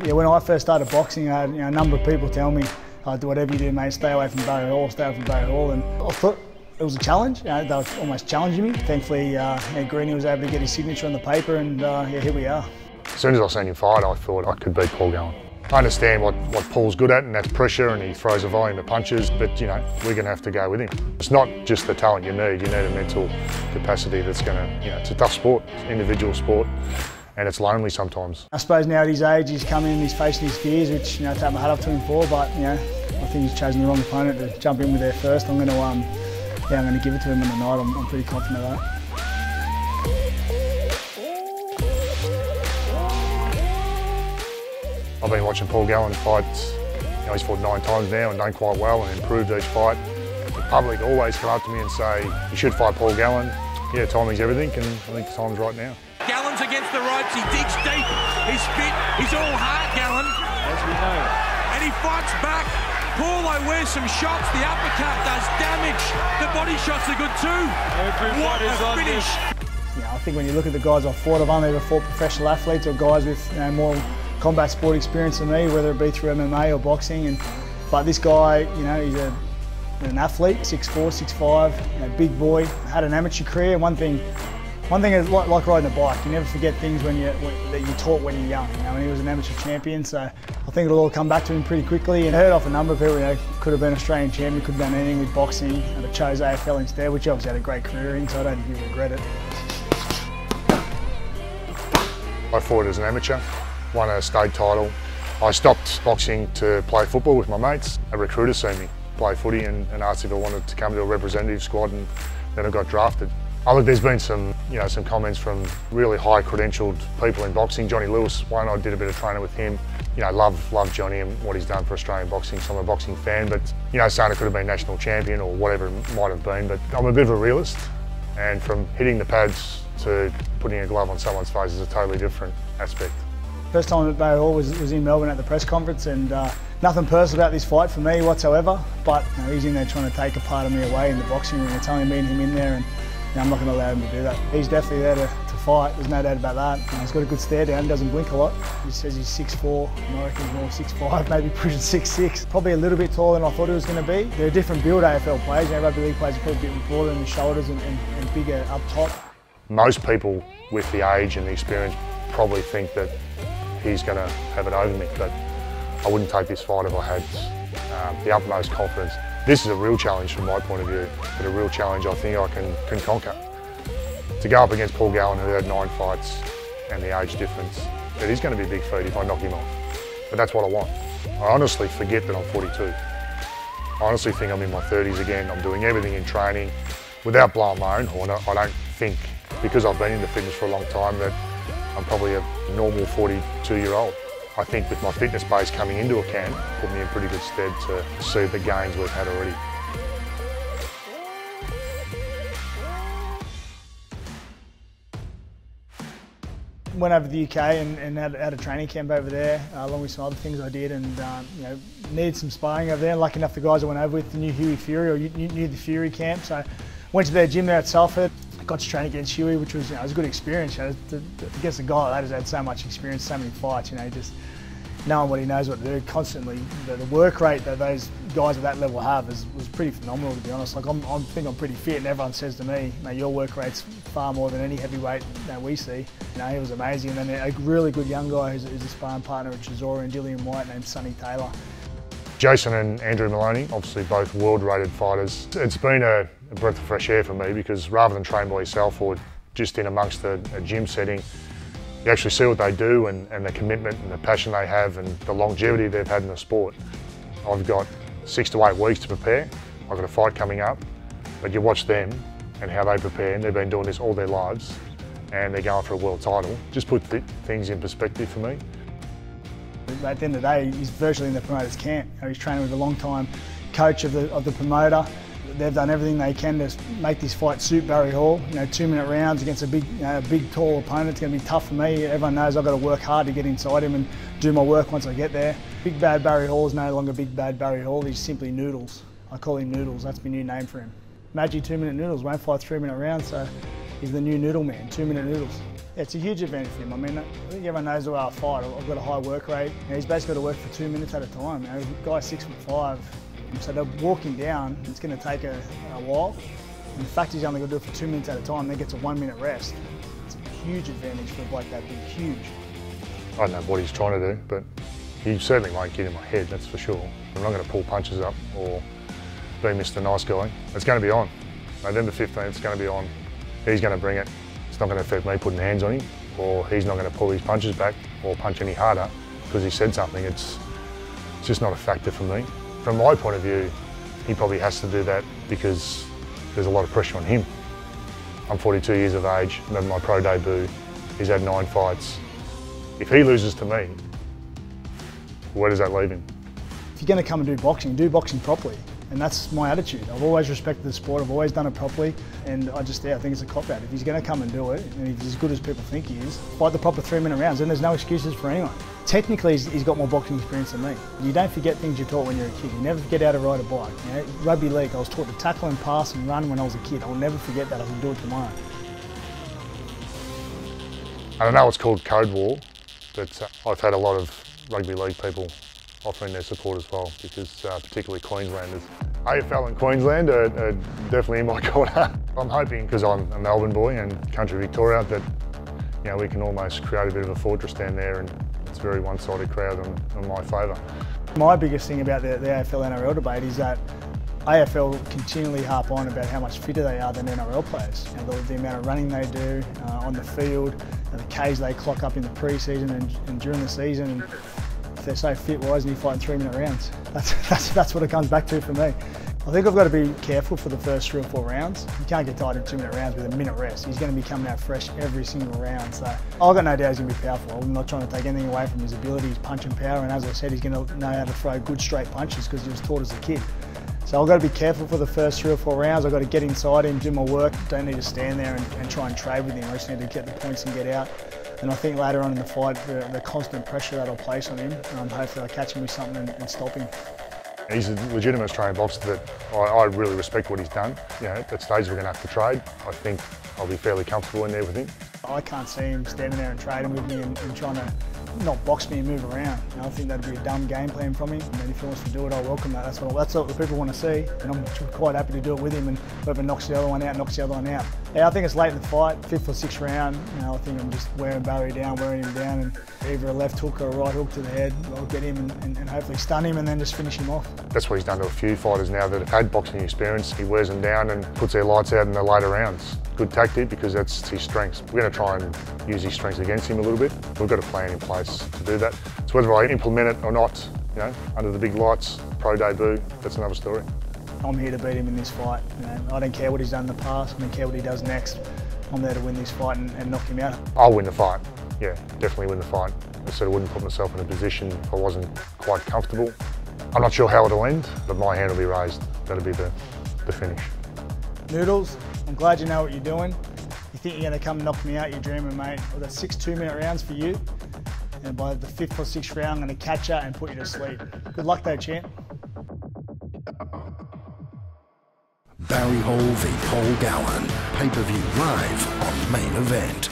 Yeah, when I first started boxing, I had a number of people tell me, "Oh, do whatever you do, mate, stay away from Barry Hall, stay away from Barry Hall." And I thought it was a challenge. They were almost challenging me. Thankfully, Greeny was able to get his signature on the paper, and here we are. As soon as I seen him fight, I thought I could beat Paul Gallen. I understand what Paul's good at, and that's pressure, and he throws a volume of punches, but you know, we're going to have to go with him. It's not just the talent you need a mental capacity that's going to, it's a tough sport, it's an individual sport, and it's lonely sometimes. I suppose now at his age, he's coming in, he's facing his fears, which, I take my hat off to him for, but, I think he's chosen the wrong opponent to jump in with there first. I'm going to, I'm going to give it to him on the night. I'm pretty confident of that. I've been watching Paul Gallen fight, he's fought 9 times now and done quite well and improved each fight. The public always come up to me and say, you should fight Paul Gallen. Yeah, timing's everything, and I think the time's right now. Gallen's against the ropes, he digs deep, he's fit, he's all heart, Gallen. As we know. And he fights back. Paulo wears some shots, the uppercut does damage, the body shots are good too. What a finish. I think when you look at the guys I've fought, I've only ever fought professional athletes or guys with more combat sport experience than me, whether it be through MMA or boxing. But this guy, he's an athlete, 6'4", 6'5", big boy. Had an amateur career. One thing is like riding a bike. You never forget things that you taught when you're young. He was an amateur champion, so I think it'll all come back to him pretty quickly. And I heard off a number of people, could have been Australian champion, could have done anything with boxing, and I chose AFL instead, which he obviously had a great career in, so I don't think he'll regret it. I fought as an amateur, won a state title. I stopped boxing to play football with my mates. A recruiter seen me play footy and asked if I wanted to come to a representative squad, and then I got drafted. Look, there's been some comments from really high credentialed people in boxing. Johnny Lewis, I did a bit of training with him. Love Johnny and what he's done for Australian boxing, so I'm a boxing fan, but saying it could have been national champion or whatever it might have been, but I'm a bit of a realist, and from hitting the pads to putting a glove on someone's face is a totally different aspect. First time at Barry Hall was in Melbourne at the press conference, and nothing personal about this fight for me whatsoever, but he's in there trying to take a part of me away in the boxing ring. It's only me and him in there, and I'm not going to allow him to do that. He's definitely there to fight, there's no doubt about that. He's got a good stare down, doesn't blink a lot. He says he's 6'4", and I reckon he's more 6'5", maybe pushing 6'6". Probably a little bit taller than I thought he was going to be. They're a different build AFL players. Rugby league players are probably a bit broader in the shoulders and bigger up top. Most people with the age and the experience probably think that he's going to have it over me, but I wouldn't take this fight if I had the utmost confidence. This is a real challenge from my point of view, but a real challenge I think I can conquer. To go up against Paul Gallen, who had 9 fights, and the age difference, it is going to be a big feat if I knock him off. But that's what I want. I honestly forget that I'm 42. I honestly think I'm in my 30s again. I'm doing everything in training without blowing my own horn. I don't think, because I've been into fitness for a long time, that I'm probably a normal 42-year-old. I think with my fitness base coming into a camp, put me in pretty good stead to see the gains we've had already. Went over to the UK and had a training camp over there, along with some other things I did, and needed some sparring over there. Lucky enough, the guys I went over with knew Huey Fury, or knew the Fury camp, so went to their gym there at Salford. Got to train against Huey, which was, it was a good experience. Against a guy like that who's had so much experience, so many fights, just knowing what he knows what to do constantly. The work rate that those guys at that level have was pretty phenomenal, to be honest. Like I think I'm pretty fit, and everyone says to me, "Mate, your work rate's far more than any heavyweight that we see." He was amazing. And then a really good young guy who's a sparring partner with Chisora and Dillian White, named Sonny Taylor. Jason and Andrew Maloney, obviously both world-rated fighters. It's been a breath of fresh air for me, because rather than train by yourself or just in amongst a gym setting, you actually see what they do and the commitment and the passion they have and the longevity they've had in the sport. I've got 6 to 8 weeks to prepare. I've got a fight coming up, but you watch them and how they prepare, and they've been doing this all their lives, and they're going for a world title. Just put things in perspective for me. At the end of the day, he's virtually in the promoter's camp. He's training with a long-time coach of the promoter. They've done everything they can to make this fight suit Barry Hall. 2-minute rounds against a big, tall opponent. It's going to be tough for me. Everyone knows I've got to work hard to get inside him and do my work once I get there. Big Bad Barry Hall is no longer Big Bad Barry Hall. He's simply Noodles. I call him Noodles. That's my new name for him. Magic 2-minute Noodles won't fight 3-minute rounds. So, He's the new noodle man, 2-minute noodles. Yeah, it's a huge advantage for him. I mean, I think everyone knows the way I fight. I've got a high work rate. You know, he's basically got to work for 2 minutes at a time. You know, the guy's 6'5", so they're walking down. It's going to take a while. And the fact he's only got to do it for 2 minutes at a time, then gets a 1 minute rest. It's a huge advantage for a bloke that big, huge. I don't know what he's trying to do, but he certainly won't get in my head, that's for sure. I'm not going to pull punches up or be Mr. Nice Guy. It's going to be on. November 15th, it's going to be on. He's going to bring it. It's not going to affect me putting hands on him, or he's not going to pull his punches back or punch any harder because he said something. It's just not a factor for me. From my point of view, he probably has to do that because there's a lot of pressure on him. I'm 42 years of age, made my pro debut. He's had 9 fights. If he loses to me, where does that leave him? If you're going to come and do boxing properly. And that's my attitude. I've always respected the sport, I've always done it properly, and I think it's a cop-out. If he's going to come and do it, and if he's as good as people think he is, fight the proper 3-minute rounds, then there's no excuses for anyone. Technically, he's got more boxing experience than me. You don't forget things you're taught when you're a kid. You never forget how to ride a bike. You know, rugby league, I was taught to tackle and pass and run when I was a kid. I'll never forget that. I can do it tomorrow. I know it's called Code War, but I've had a lot of rugby league people offering their support as well, because particularly Queenslanders. AFL in Queensland are definitely in my corner. I'm hoping, because I'm a Melbourne boy and country Victoria, that we can almost create a bit of a fortress down there, and it's a very one-sided crowd in my favour. My biggest thing about the AFL-NRL debate is that AFL continually harp on about how much fitter they are than NRL players. The amount of running they do on the field, the Ks they clock up in the pre-season and during the season. And if they're so fit, why isn't he fighting 3-minute rounds? That's what it comes back to for me. I think I've got to be careful for the first 3 or 4 rounds. You can't get tied in 2-minute rounds with a minute rest. He's going to be coming out fresh every single round. So I've got no doubt he's going to be powerful. I'm not trying to take anything away from his ability, his punch and power. And as I said, he's going to know how to throw good straight punches because he was taught as a kid. So I've got to be careful for the first 3 or 4 rounds. I've got to get inside him, do my work. Don't need to stand there and try and trade with him. I just need to get the points and get out. And I think later on in the fight, the constant pressure that I'll place on him, hopefully I'll catch him with something and stop him. He's a legitimate Australian boxer that I really respect what he's done. At stage we're going to have to trade. I think I'll be fairly comfortable in there with him. I can't see him standing there and trading with me and trying to not box me and move around. I think that'd be a dumb game plan from him. And if he wants to do it, I'll welcome that. That's what the people want to see. And I'm quite happy to do it with him. And whoever knocks the other one out, knocks the other one out. Yeah, I think it's late in the fight, 5th or 6th round. I think I'm just wearing Barry down, wearing him down, and either a left hook or a right hook to the head. I'll get him and hopefully stun him and then just finish him off. That's what he's done to a few fighters now that have had boxing experience. He wears them down and puts their lights out in the later rounds. Good tactic because that's his strengths. We're going to try and use his strengths against him a little bit. We've got a plan in place to do that. So whether I implement it or not, under the big lights, pro debut, that's another story. I'm here to beat him in this fight. I don't care what he's done in the past. I don't care what he does next. I'm there to win this fight and knock him out. I'll win the fight. Yeah, definitely win the fight. I said I wouldn't put myself in a position if I wasn't quite comfortable. I'm not sure how it'll end, but my hand will be raised. That'll be the finish. Noodles, I'm glad you know what you're doing. You think you're going to come and knock me out, you're dreaming, mate. I've got 6 2-minute rounds for you. And by the 5th or 6th round, I'm going to catch you and put you to sleep. Good luck though, champ. Barry Hall v Paul Gallen, pay-per-view live on Main Event.